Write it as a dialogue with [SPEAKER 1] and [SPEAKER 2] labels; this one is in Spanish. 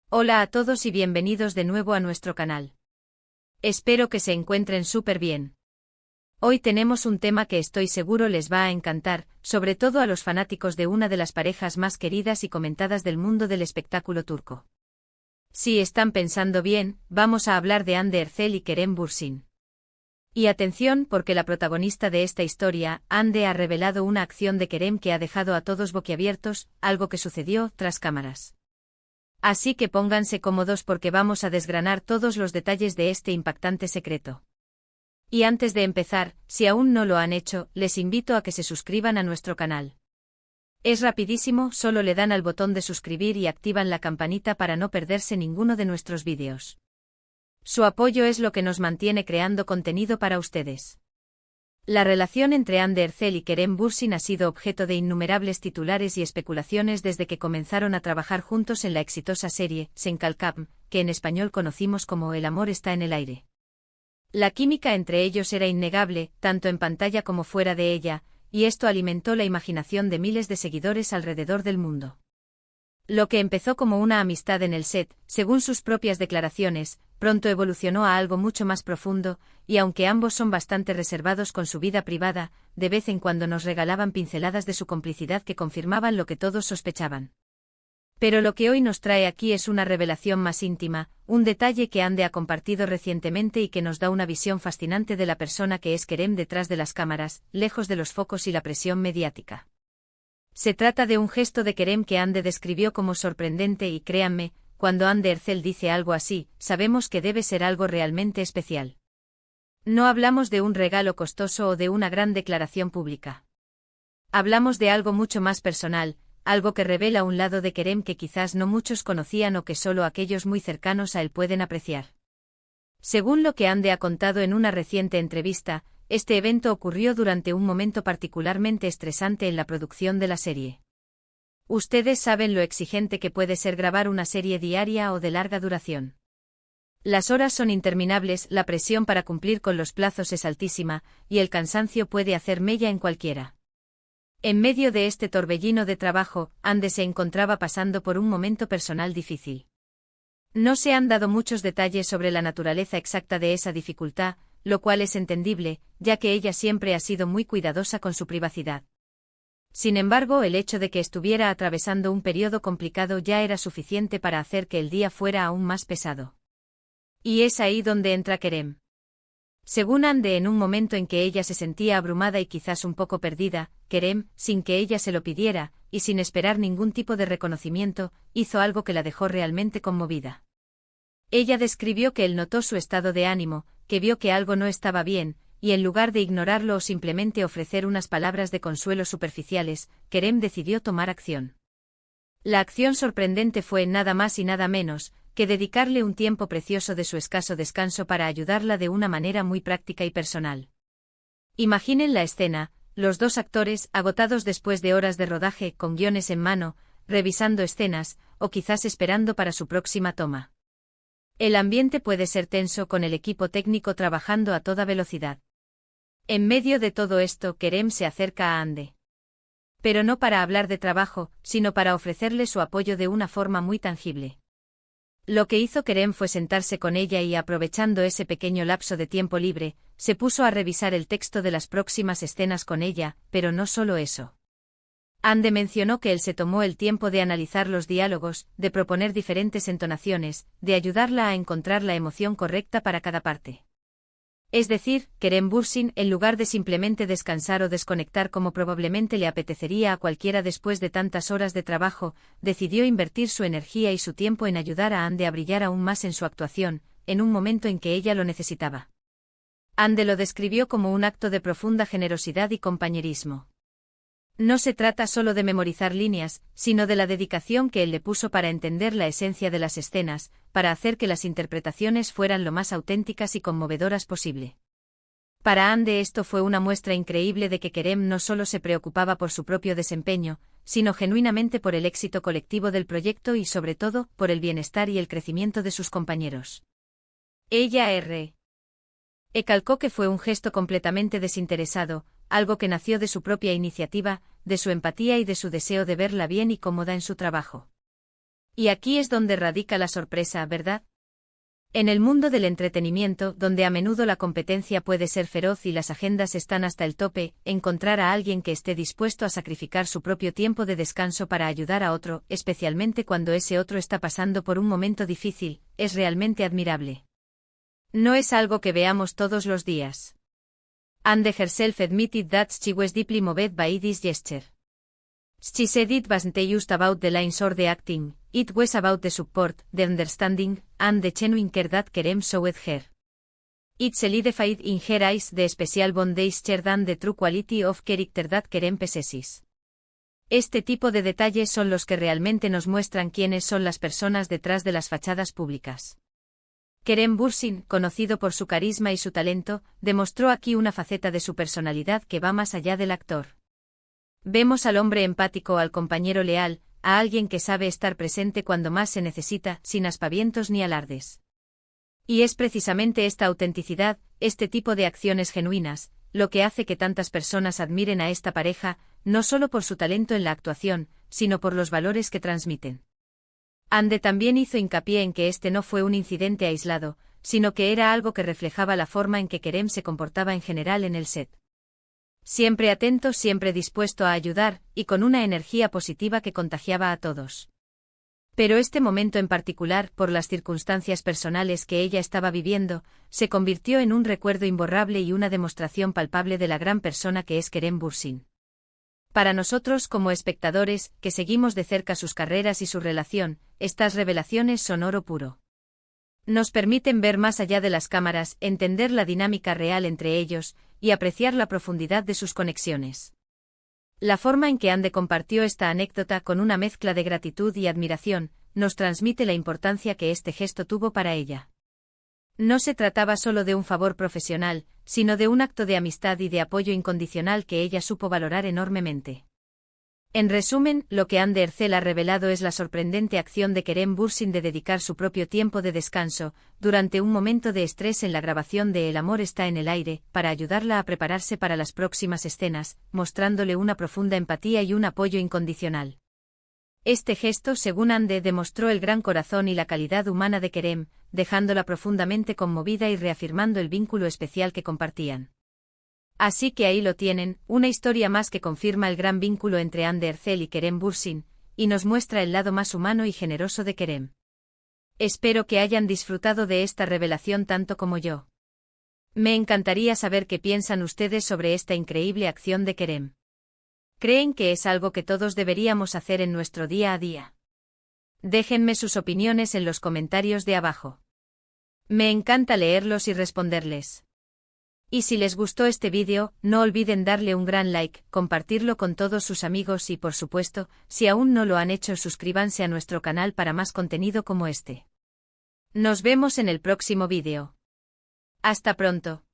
[SPEAKER 1] Hola a todos y bienvenidos de nuevo a nuestro canal. Espero que se encuentren súper bien. Hoy tenemos un tema que estoy seguro les va a encantar, sobre todo a los fanáticos de una de las parejas más queridas y comentadas del mundo del espectáculo turco. Si están pensando bien, vamos a hablar de Hande Erçel y Kerem Bürsin. Y atención porque la protagonista de esta historia, Hande, ha revelado una acción de Kerem que ha dejado a todos boquiabiertos, algo que sucedió tras cámaras. Así que pónganse cómodos porque vamos a desgranar todos los detalles de este impactante secreto. Y antes de empezar, si aún no lo han hecho, les invito a que se suscriban a nuestro canal. Es rapidísimo, solo le dan al botón de suscribir y activan la campanita para no perderse ninguno de nuestros vídeos. Su apoyo es lo que nos mantiene creando contenido para ustedes. La relación entre Hande Erçel y Kerem Bürsin ha sido objeto de innumerables titulares y especulaciones desde que comenzaron a trabajar juntos en la exitosa serie Sen Kalkam, que en español conocimos como El amor está en el aire. La química entre ellos era innegable, tanto en pantalla como fuera de ella, y esto alimentó la imaginación de miles de seguidores alrededor del mundo. Lo que empezó como una amistad en el set, según sus propias declaraciones, pronto evolucionó a algo mucho más profundo, y aunque ambos son bastante reservados con su vida privada, de vez en cuando nos regalaban pinceladas de su complicidad que confirmaban lo que todos sospechaban. Pero lo que hoy nos trae aquí es una revelación más íntima, un detalle que Hande ha compartido recientemente y que nos da una visión fascinante de la persona que es Kerem detrás de las cámaras, lejos de los focos y la presión mediática. Se trata de un gesto de Kerem que Hande describió como sorprendente y créanme, cuando Hande Erçel dice algo así, sabemos que debe ser algo realmente especial. No hablamos de un regalo costoso o de una gran declaración pública. Hablamos de algo mucho más personal, algo que revela un lado de Kerem que quizás no muchos conocían o que solo aquellos muy cercanos a él pueden apreciar. Según lo que Hande ha contado en una reciente entrevista, este evento ocurrió durante un momento particularmente estresante en la producción de la serie. Ustedes saben lo exigente que puede ser grabar una serie diaria o de larga duración. Las horas son interminables, la presión para cumplir con los plazos es altísima, y el cansancio puede hacer mella en cualquiera. En medio de este torbellino de trabajo, Hande se encontraba pasando por un momento personal difícil. No se han dado muchos detalles sobre la naturaleza exacta de esa dificultad, lo cual es entendible, ya que ella siempre ha sido muy cuidadosa con su privacidad. Sin embargo, el hecho de que estuviera atravesando un periodo complicado ya era suficiente para hacer que el día fuera aún más pesado. Y es ahí donde entra Kerem. Según Hande, en un momento en que ella se sentía abrumada y quizás un poco perdida, Kerem, sin que ella se lo pidiera, y sin esperar ningún tipo de reconocimiento, hizo algo que la dejó realmente conmovida. Ella describió que él notó su estado de ánimo, que vio que algo no estaba bien, y en lugar de ignorarlo o simplemente ofrecer unas palabras de consuelo superficiales, Kerem decidió tomar acción. La acción sorprendente fue nada más y nada menos que dedicarle un tiempo precioso de su escaso descanso para ayudarla de una manera muy práctica y personal. Imaginen la escena, los dos actores, agotados después de horas de rodaje, con guiones en mano, revisando escenas, o quizás esperando para su próxima toma. El ambiente puede ser tenso con el equipo técnico trabajando a toda velocidad. En medio de todo esto, Kerem se acerca a Hande. Pero no para hablar de trabajo, sino para ofrecerle su apoyo de una forma muy tangible. Lo que hizo Kerem fue sentarse con ella y, aprovechando ese pequeño lapso de tiempo libre, se puso a revisar el texto de las próximas escenas con ella, pero no solo eso. Hande mencionó que él se tomó el tiempo de analizar los diálogos, de proponer diferentes entonaciones, de ayudarla a encontrar la emoción correcta para cada parte. Es decir, Kerem Bürsin, en lugar de simplemente descansar o desconectar como probablemente le apetecería a cualquiera después de tantas horas de trabajo, decidió invertir su energía y su tiempo en ayudar a Hande a brillar aún más en su actuación, en un momento en que ella lo necesitaba. Hande lo describió como un acto de profunda generosidad y compañerismo. No se trata solo de memorizar líneas, sino de la dedicación que él le puso para entender la esencia de las escenas, para hacer que las interpretaciones fueran lo más auténticas y conmovedoras posible. Para Hande esto fue una muestra increíble de que Kerem no solo se preocupaba por su propio desempeño, sino genuinamente por el éxito colectivo del proyecto y sobre todo, por el bienestar y el crecimiento de sus compañeros. Ella recalcó que fue un gesto completamente desinteresado, algo que nació de su propia iniciativa, de su empatía y de su deseo de verla bien y cómoda en su trabajo. Y aquí es donde radica la sorpresa, ¿verdad? En el mundo del entretenimiento, donde a menudo la competencia puede ser feroz y las agendas están hasta el tope, encontrar a alguien que esté dispuesto a sacrificar su propio tiempo de descanso para ayudar a otro, especialmente cuando ese otro está pasando por un momento difícil, es realmente admirable. No es algo que veamos todos los días. Anne herself admitted that she was deeply moved by this gesture. She said it wasn't just about the lines or the acting, it was about the support, the understanding, and the genuine care that Kerem showed her. It solidified in her eyes the special bond they shared and the true quality of character that Kerem possesses. Este tipo de detalles son los que realmente nos muestran quiénes son las personas detrás de las fachadas públicas. Kerem Bürsin, conocido por su carisma y su talento, demostró aquí una faceta de su personalidad que va más allá del actor. Vemos al hombre empático, al compañero leal, a alguien que sabe estar presente cuando más se necesita, sin aspavientos ni alardes. Y es precisamente esta autenticidad, este tipo de acciones genuinas, lo que hace que tantas personas admiren a esta pareja, no solo por su talento en la actuación, sino por los valores que transmiten. Ande también hizo hincapié en que este no fue un incidente aislado, sino que era algo que reflejaba la forma en que Kerem se comportaba en general en el set. Siempre atento, siempre dispuesto a ayudar, y con una energía positiva que contagiaba a todos. Pero este momento en particular, por las circunstancias personales que ella estaba viviendo, se convirtió en un recuerdo imborrable y una demostración palpable de la gran persona que es Kerem Bürsin. Para nosotros como espectadores, que seguimos de cerca sus carreras y su relación, estas revelaciones son oro puro. Nos permiten ver más allá de las cámaras, entender la dinámica real entre ellos, y apreciar la profundidad de sus conexiones. La forma en que Ande compartió esta anécdota con una mezcla de gratitud y admiración, nos transmite la importancia que este gesto tuvo para ella. No se trataba solo de un favor profesional, sino de un acto de amistad y de apoyo incondicional que ella supo valorar enormemente. En resumen, lo que Ande Erçel ha revelado es la sorprendente acción de Kerem Bürsin de dedicar su propio tiempo de descanso, durante un momento de estrés en la grabación de El amor está en el aire, para ayudarla a prepararse para las próximas escenas, mostrándole una profunda empatía y un apoyo incondicional. Este gesto, según Ande, demostró el gran corazón y la calidad humana de Kerem, dejándola profundamente conmovida y reafirmando el vínculo especial que compartían. Así que ahí lo tienen, una historia más que confirma el gran vínculo entre Ande Erçel y Kerem Bürsin, y nos muestra el lado más humano y generoso de Kerem. Espero que hayan disfrutado de esta revelación tanto como yo. Me encantaría saber qué piensan ustedes sobre esta increíble acción de Kerem. ¿Creen que es algo que todos deberíamos hacer en nuestro día a día? Déjenme sus opiniones en los comentarios de abajo. Me encanta leerlos y responderles. Y si les gustó este vídeo, no olviden darle un gran like, compartirlo con todos sus amigos y por supuesto, si aún no lo han hecho, suscríbanse a nuestro canal para más contenido como este. Nos vemos en el próximo vídeo. Hasta pronto.